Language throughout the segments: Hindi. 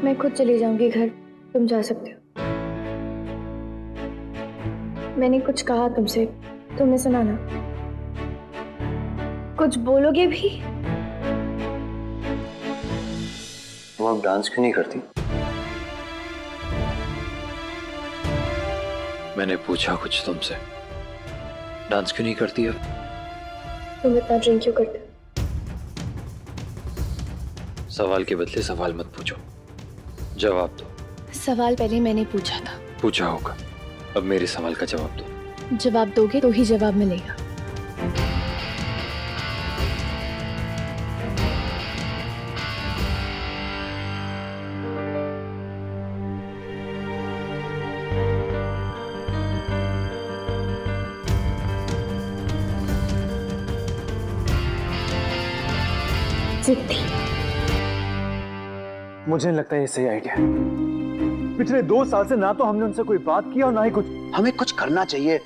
मैं खुद चली जाऊंगी घर, तुम जा सकते हो। मैंने कुछ कहा तुमसे, तुमने सुना ना? कुछ बोलोगे भी? तुम अब डांस क्यों नहीं करती? मैंने पूछा कुछ तुमसे, डांस क्यों नहीं करती अब? तुम इतना ड्रिंक क्यों करते हो? सवाल के बदले सवाल मत पूछो, जवाब दो। सवाल पहले मैंने पूछा था। पूछा होगा, अब मेरे सवाल का जवाब दो। जवाब दोगे तो ही जवाब मिलेगा। जिद्दी। मुझे नहीं लगता ये सही आइडिया है। पिछले 2 साल से ना तो हमने उनसे कोई बात की और ना ही कुछ। हमें कुछ करना चाहिए,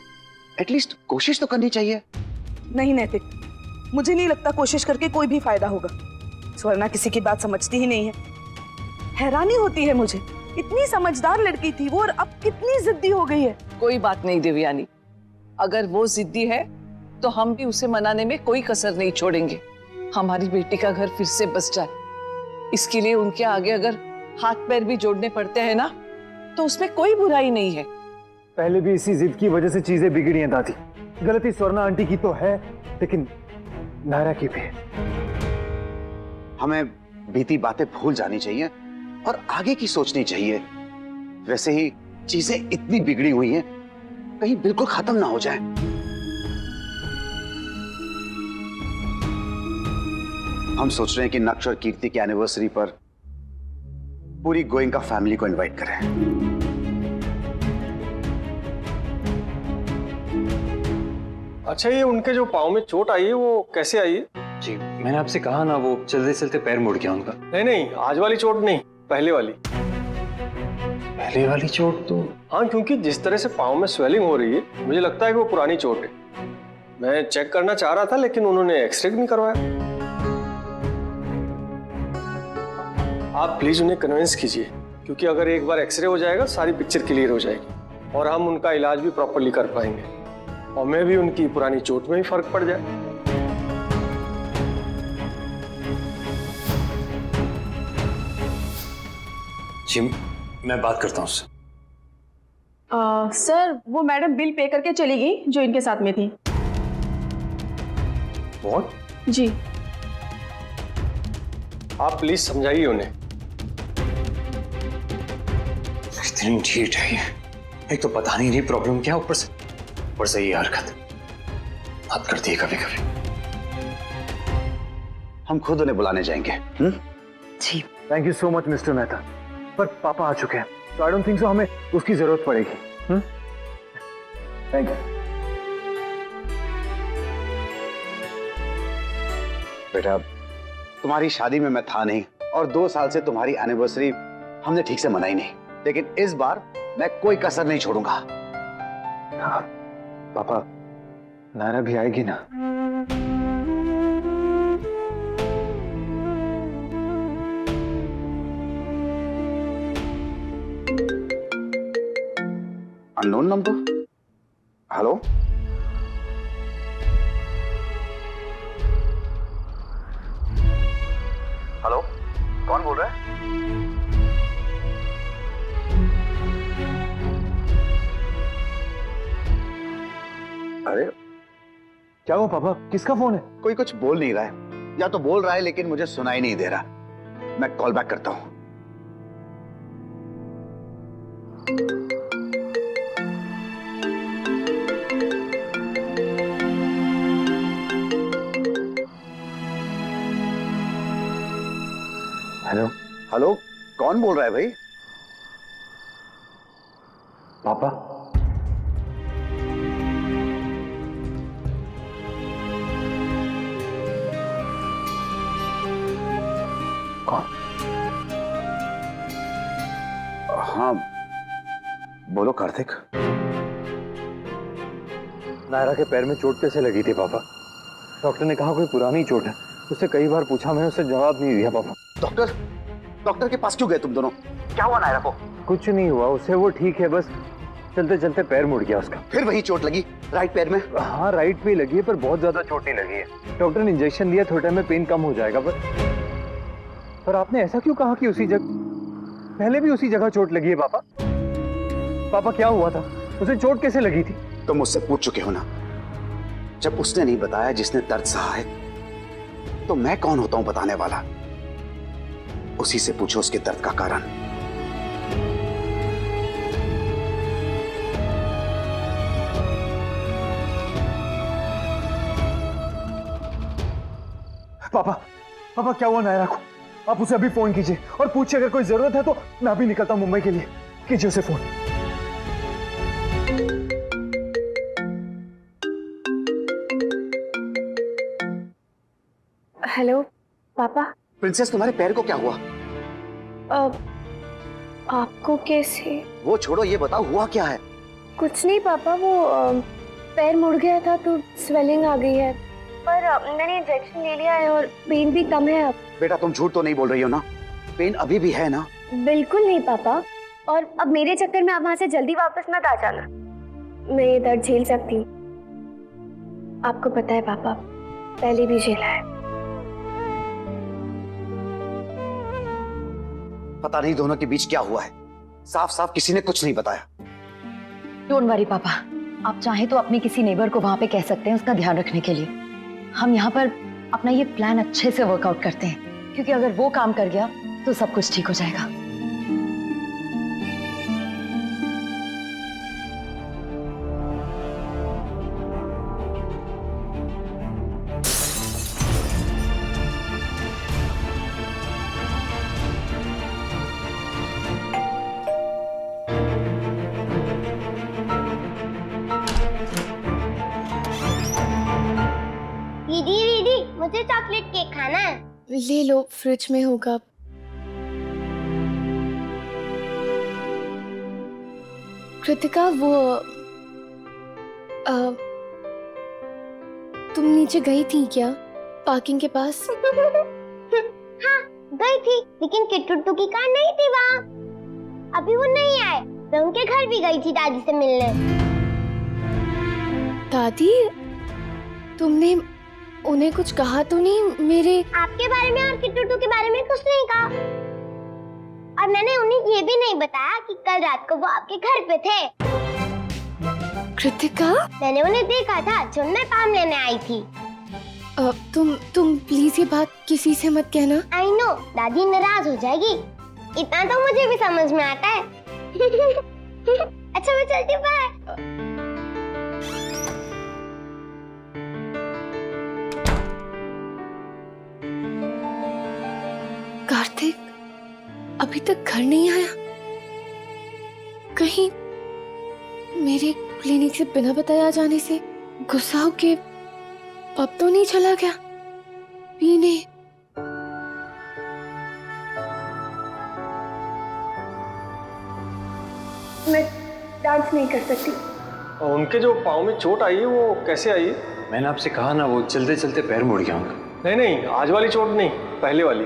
एटलीस्ट कोशिश तो करनी चाहिए। नहीं नैतिक, मुझे नहीं लगता कोशिश करके कोई भी फायदा होगा। स्वर्णा किसी की बात समझती ही नहीं है। हैरानी होती है मुझे, इतनी समझदार लड़की थी वो और अब कितनी जिद्दी हो गई है। कोई बात नहीं देवयानी, अगर वो जिद्दी है तो हम भी उसे मनाने में कोई कसर नहीं छोड़ेंगे। हमारी बेटी का घर फिर से बस जाए, इसके लिए उनके आगे अगर हाथ पैर भी जोड़ने पड़ते हैं ना, तो उसमें कोई बुराई नहीं है। पहले भी इसी जिद की वजह से चीजें बिगड़ी हैं दादी। गलती स्वर्णा आंटी की तो है, लेकिन नायरा की भी है। हमें बीती बातें भूल जानी चाहिए और आगे की सोचनी चाहिए। वैसे ही चीजें इतनी बिगड़ी हुई हैं, कहीं बिल्कुल खत्म ना हो जाए। हम सोच रहे हैं कि नक्श और कीर्ति की एनिवर्सरी पर पूरी गोयनका फैमिली को इनवाइट करें। अच्छा, ये उनके जो पाँव में चोट आई है वो कैसे आई है? जी, मैंने आपसे कहा ना, वो चलते चलते पैर मुड़ गया उनका। नहीं नहीं, आज वाली चोट नहीं, पहले वाली। पहले वाली चोट तो? हाँ, क्योंकि जिस तरह से पाँव में स्वेलिंग हो रही है, मुझे लगता है कि वो पुरानी चोट है। मैं चेक करना चाह रहा था, लेकिन उन्होंने एक्सरे नहीं करवाया। आप प्लीज उन्हें कन्विंस कीजिए, क्योंकि अगर एक बार एक्सरे हो जाएगा सारी पिक्चर क्लियर हो जाएगी और हम उनका इलाज भी प्रॉपर्ली कर पाएंगे और मैं भी उनकी पुरानी चोट में ही फर्क पड़ जाए। जी, मैं बात करता हूँ उससे। सर, वो मैडम बिल पे करके चली गई जो इनके साथ में थी। व्हाट? जी। आप प्लीज समझाइए उन्हें। इतनी ढीठ है ये, एक तो पता नहीं प्रॉब्लम क्या, ऊपर से ये हरकत हद करती है कभी कभी। हम खुद उन्हें बुलाने जाएंगे। जी। Thank you so much mister Mehta, पर पापा आ चुके हैं, तो आई डोंट थिंक सो हमें उसकी जरूरत पड़ेगी। Thank you. बेटा, तुम्हारी शादी में मैं था नहीं और 2 साल से तुम्हारी एनिवर्सरी हमने ठीक से मनाई नहीं, लेकिन इस बार मैं कोई कसर नहीं छोड़ूंगा। हाँ, पापा, नायरा भी आएगी ना? Unknown number. हेलो, हेलो, कौन बोल रहा है? अरे क्या हुआ पापा, किसका फोन है? कोई कुछ बोल नहीं रहा है, या तो बोल रहा है लेकिन मुझे सुनाई नहीं दे रहा। मैं कॉल बैक करता हूं। हेलो। हेलो, कौन बोल रहा है भाई? पापा। कौन? हाँ, बोलो कार्तिक। नायरा के पैर में चोट कैसे लगी थी पापा? डॉक्टर ने कहा कोई पुरानी चोट है। उससे कई बार पूछा, मैंने उससे जवाब नहीं दिया पापा। डॉक्टर के पास क्यों गए तुम दोनों? क्या हुआ नायरा को? कुछ नहीं हुआ उसे, वो ठीक है, बस चलते चलते पैर मुड़ गया उसका। फिर वही चोट लगी राइट पैर में? हाँ राइट पे लगी है, पर बहुत ज्यादा चोट नहीं लगी है। डॉक्टर ने इंजेक्शन दिया, थोड़े टाइम में पेन कम हो जाएगा। पर आपने ऐसा क्यों कहा कि उसी जगह, पहले भी उसी जगह चोट लगी है पापा? पापा क्या हुआ था, उसे चोट कैसे लगी थी? तुम मुझसे पूछ चुके हो ना। जब उसने नहीं बताया जिसने दर्द सहा है, तो मैं कौन होता हूं बताने वाला? उसी से पूछो उसके दर्द का कारण। पापा, पापा क्या हुआ नायरा को? आप उसे अभी फोन कीजिए और पूछिए, अगर कोई जरूरत है तो मैं अभी निकलता हूं मुंबई के लिए। कीजिए उसे फोन। हेलो पापा। प्रिंसेस, तुम्हारे पैर को क्या हुआ? आपको कैसे? वो छोड़ो, ये बताओ हुआ क्या है? कुछ नहीं पापा, वो पैर मुड़ गया था तो स्वेलिंग आ गई है, पर मैंने इंजेक्शन ले लिया है और पेन भी कम है अब। बेटा तुम झूठ तो नहीं बोल रही हो ना? पेन अभी भी है ना? बिल्कुल नहीं पापा, और अब मेरे चक्कर में आप वहां से जल्दी वापस मत आ जाना। मैं ये दर्द झेल सकती हूँ, आपको पता है पापा, पहले भी झेला है। पता नहीं दोनों के बीच क्या हुआ है, साफ साफ किसी ने कुछ नहीं बताया। डोंट वरी पापा, आप चाहें तो अपने किसी नेबर को वहां पे कह सकते हैं उसका ध्यान रखने के लिए। हम यहाँ पर अपना ये प्लान अच्छे से वर्कआउट करते हैं, क्योंकि अगर वो काम कर गया तो सब कुछ ठीक हो जाएगा। दीदी दीदी, मुझे चॉकलेट केक खाना है। ले लो, फ्रिज में होगा। कृतिका, वो तुम नीचे गई थी क्या पार्किंग के पास? हाँ गई थी, लेकिन किट्टू की कार नहीं थी वहाँ। अभी वो नहीं आए। मैं उनके घर भी गई थी दादी से मिलने। दादी, तुमने उन्हें कुछ कहा तो नहीं मेरे? आपके बारे में और किट्टू के बारे में कुछ नहीं कहा। और मैंने उन्हें ये भी नहीं बताया कि कल रात को वो आपके घर पे थे। कृतिका, मैंने उन्हें देखा था जब मैं पाम लेने आई थी। तुम प्लीज ये बात किसी से मत कहना। आई नो, दादी नाराज हो जाएगी। इतना तो मुझे भी समझ में आता है। अच्छा मैं चलती हूँ, बाय। कार्तिक अभी तक घर नहीं आया? कहीं मेरे क्लिनिक से बिना बताया जाने से गुस्सा होके पब तो नहीं चला गया पीने? मैं डांस नहीं कर सकती। और उनके जो पाँव में चोट आई है वो कैसे आई है? मैंने आपसे कहा ना, वो चलते चलते पैर मुड़ गया उनका। नहीं नहीं, आज वाली चोट नहीं, पहले वाली।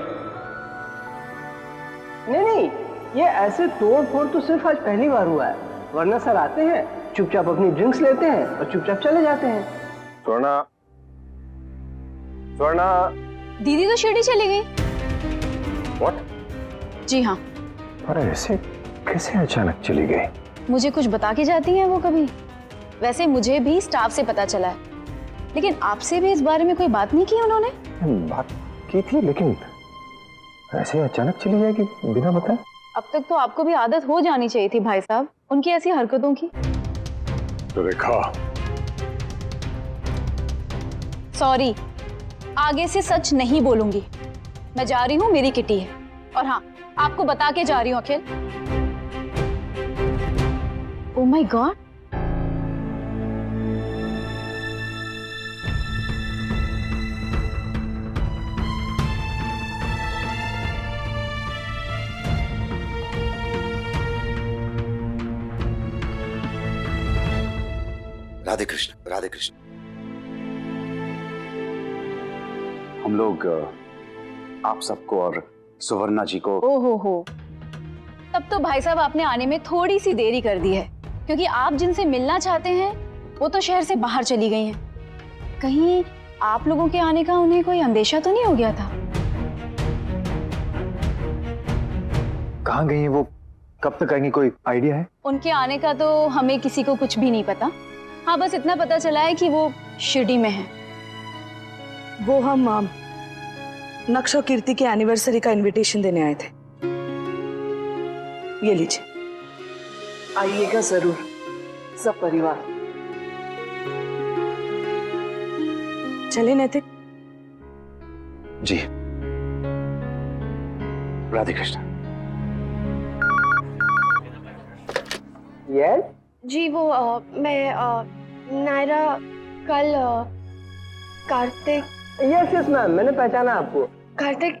नहीं, ये ऐसे तोड़ फोड़ तो सिर्फ आज पहली बार हुआ है, वरना सर आते हैं, चुपचाप अपनी ड्रिंक्स लेते हैं और चुपचाप चले जाते हैं। स्वर्णा, स्वर्णा। दीदी तो शिरडी चली गई। व्हाट? जी हाँ। अरे ऐसे कैसे अचानक चली गई? मुझे कुछ बता के जाती हैं वो कभी। वैसे मुझे भी स्टाफ से पता चला है, लेकिन आपसे भी इस बारे में कोई बात नहीं की उन्होंने? बात की थी, लेकिन ऐसे अचानक चली जाएगी बिना बताए? अब तक तो आपको भी आदत हो जानी चाहिए थी भाई साहब उनकी ऐसी हरकतों की। रेखा, सॉरी, आगे से सच नहीं बोलूंगी। मैं जा रही हूँ, मेरी किटी है। और हाँ, आपको बता के जा रही हूँ Akhil. Oh my god, Radhe Krishna, Radhe Krishna. हम लोग आप सबको और सुवर्णा जी को। हो तब तो भाई साहब आपने आने में थोड़ी सी देरी कर दी है, क्योंकि आप जिनसे मिलना चाहते हैं वो तो शहर से बाहर चली गई हैं। कहीं आप लोगों के आने का उन्हें कोई अंदेशा तो नहीं हो गया था? कहाँ गई है वो, कब तक आएंगी, कोई आइडिया है? उनके आने का तो हमें किसी को कुछ भी नहीं पता। हाँ, बस इतना पता चला है कि वो शिरडी में है। वो हम नक्श और कीर्ति की एनिवर्सरी का इनविटेशन देने आए थे। ये लीजिए, आइएगा जरूर सब परिवार। चले नैतिक? जी। राधे कृष्ण। यस जी वो मैं नायरा कल कार्तिक। यस मैम, मैंने पहचाना आपको। कार्तिक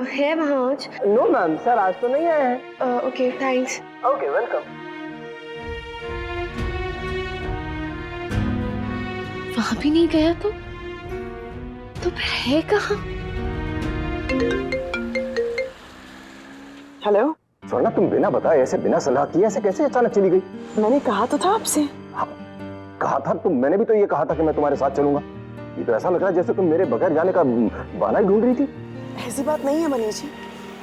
है वहाँ आज? नो मैम, सर आज तो नहीं आए हैं। Okay thanks. Okay welcome. वहाँ भी नहीं गया तो फिर है कहाँ? हेलो स्वर्णा, तुम बिना बताए ऐसे बिना सलाह किए ऐसे कैसे अचानक चली गई? मैंने कहा तो था आपसे। कहा था तुम, मैंने भी तो ये कहा था कि मैं तुम्हारे साथ चलूंगा। ये तो ऐसा लग रहा है जैसे तुम मेरे बगैर जाने का बहाना ही ढूंढ रही थी। ऐसी बात नहीं है मनीष जी,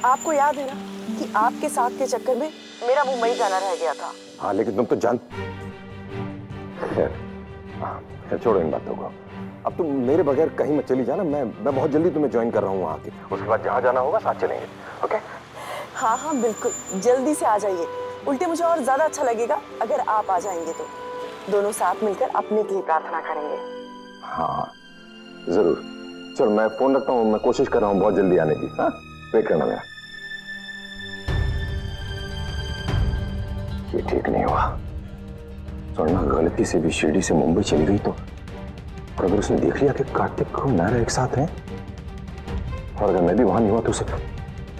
आपको याद है ना कि आपके साथ के चक्कर में मेरा मुंबई जाना रह गया था। हाँ लेकिन तुम तो जान। खैर छोड़ो इन बातों को। अब तुम मेरे बगैर कहीं मत चली जाना। मैं बहुत जल्दी तुम्हें ज्वाइन कर रहा हूँ वहाँ के। उसके बाद जहाँ जाना होगा साथ चलेंगे। ओके? हाँ बिल्कुल, जल्दी से आ जाइए। उल्टे मुझे और ज्यादा अच्छा लगेगा अगर आप आ जाएंगे तो दोनों साथ मिलकर अपने के लिए प्रार्थना करेंगे। हाँ जरूर। चल मैं फोन रखता हूँ, मैं कोशिश कर रहा हूँ बहुत जल्दी आने की। हाँ वेट करना मेरा। ये ठीक नहीं हुआ। स्वर्णा गलती से भी शिरडी से मुंबई चली गई तो, और अगर उसने देख लिया कि कार्तिक को नायरा एक साथ हैं, और अगर मैं भी वहां नहीं हुआ तो उसे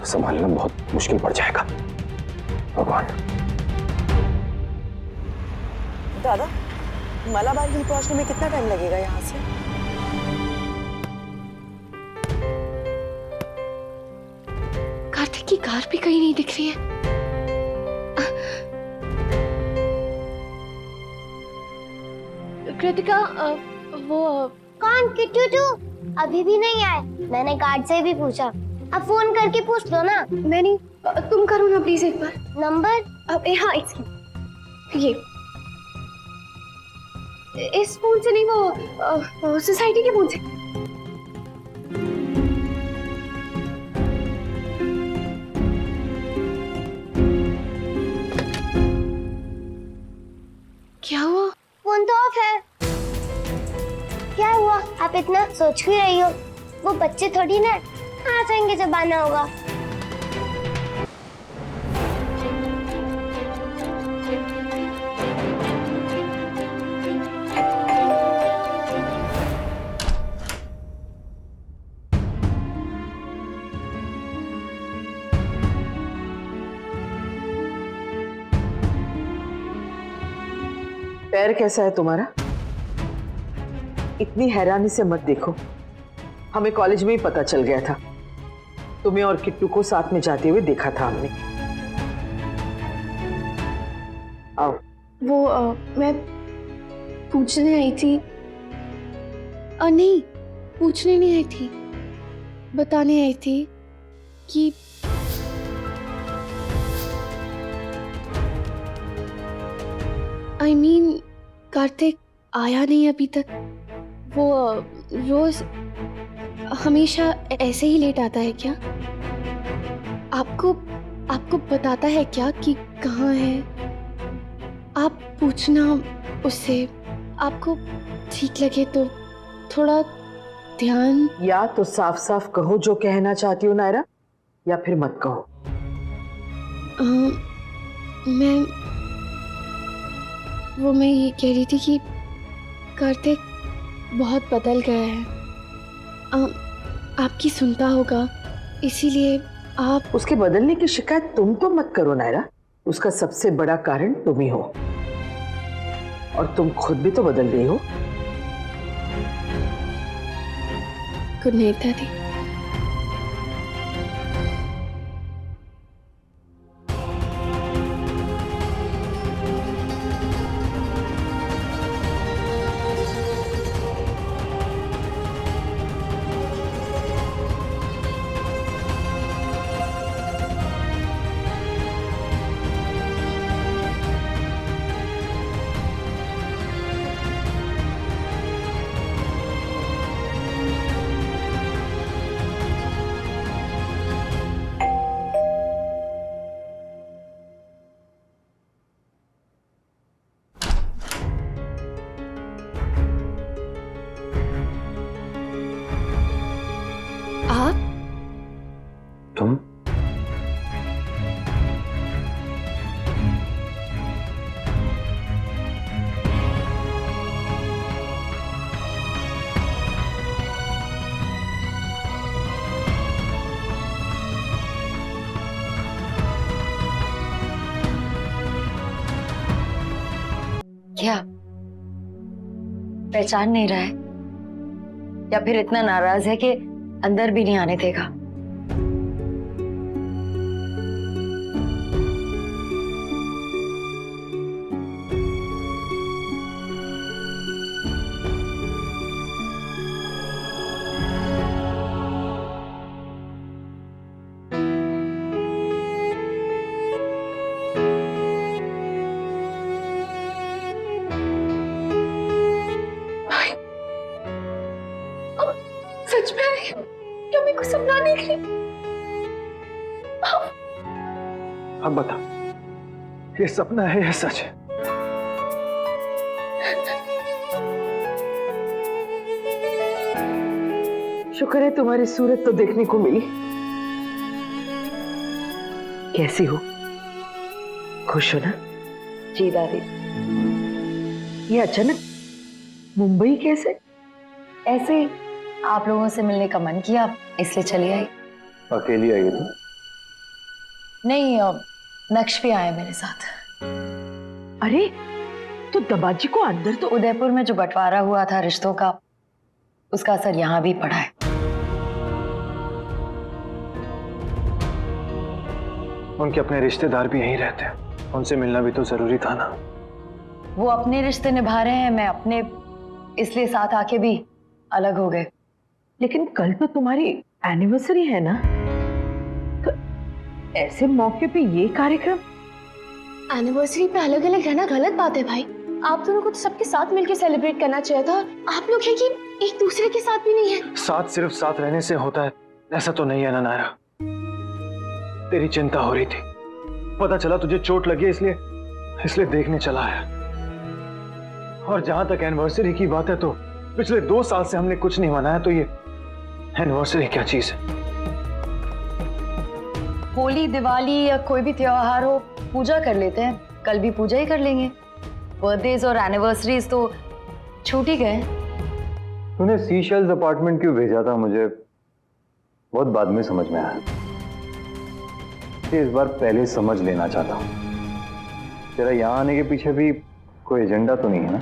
संभालना बहुत मुश्किल पड़ जाएगा। भगवान। दादा, मालाबार हिल पहुंचने में कितना टाइम लगेगा यहाँ से? कार्तिक की कार भी कहीं नहीं दिख रही है। कृतिका वो कौन? किट्टू तू? अभी भी नहीं आए। मैंने गार्ड से भी पूछा। अब फोन करके पूछ लो ना। मैं नहीं, तुम करो ना प्लीज एक बार। नंबर? अब हाँ ये इस फोन से नहीं, वो सोसाइटी के फोन से। क्या हुआ? फोन तो ऑफ है। क्या हुआ? आप इतना सोच क्यों रही हो? वो बच्चे थोड़ी ना आ जाएंगे जब आना होगा। पैर कैसा है तुम्हारा? इतनी हैरानी से मत देखो। हमें कॉलेज में ही पता चल गया था। तुम्हें और किट्टू को साथ में जाते हुए देखा था हमने। आओ। वो मैं पूछने आई थी। नहीं, पूछने नहीं आई थी, बताने आई थी कि I mean, कार्तिक आया नहीं अभी तक। वो रोज हमेशा ऐसे ही लेट आता है क्या? आपको बताता है क्या कि कहाँ है? आप पूछना उससे। आपको ठीक लगे तो थोड़ा ध्यान। या तो साफ साफ कहो जो कहना चाहती हो नायरा, या फिर मत कहो। मैं ये कह रही थी कि कार्तिक बहुत बदल गया है। आपकी सुनता होगा, इसीलिए आप। उसके बदलने की शिकायत तुम तो मत करो नायरा। उसका सबसे बड़ा कारण तुम ही हो, और तुम खुद भी तो बदल गई हो। गुड नाइट दादी। पहचान नहीं रहा है या फिर इतना नाराज है कि अंदर भी नहीं आने देगा। सच में आई हूँ? क्या मेरे को सपना दिख रही? अब बता, ये सपना है या सच है? शुक्र है तुम्हारी सूरत तो देखने को मिली। कैसी हो? खुश हो ना? जी दादी। ये अचानक मुंबई कैसे? ऐसे ही आप लोगों से मिलने का मन किया इसलिए चली आई। अकेली आई तुम? नहीं, नक्श भी आए मेरे साथ। अरे तो दबाजी को अंदर तो उदयपुर में जो बंटवारा हुआ था रिश्तों का, उसका असर यहाँ भी पड़ा है। उनके अपने रिश्तेदार भी यहीं रहते हैं, उनसे मिलना भी तो जरूरी था ना। वो अपने रिश्ते निभा रहे हैं, मैं अपने, इसलिए साथ आके भी अलग हो गए। लेकिन कल तो तुम्हारी एनिवर्सरी है ना, तो ऐसे मौके पे ये कार्यक्रम? एनिवर्सरी पे अलग अलग रहना गलत बात है भाई। आप दोनों को तो सबके साथ मिलकर सेलिब्रेट करना चाहिए था। आप लोग हैं कि एक दूसरे के साथ भी नहीं है। साथ सिर्फ साथ रहने से होता है ऐसा तो नहीं है ना नायरा। तेरी चिंता हो रही थी, पता चला तुझे चोट लगी, इसलिए देखने चला आया। और जहां तक एनिवर्सरी की बात है, तो पिछले 2 साल से हमने कुछ नहीं मनाया, तो ये एनिवर्सरी क्या चीज है? होली, दिवाली या कोई भी त्योहार हो, पूजा कर लेते हैं। कल भी पूजा ही कर लेंगे। बर्थडेज और एनिवर्सरीज तो छूट ही गए। तूने सीशेल्स अपार्टमेंट क्यों भेजा था, मुझे बहुत बाद में समझ में आया। इस बार पहले समझ लेना चाहता हूँ। तेरा यहाँ आने के पीछे भी कोई एजेंडा तो नहीं है ना?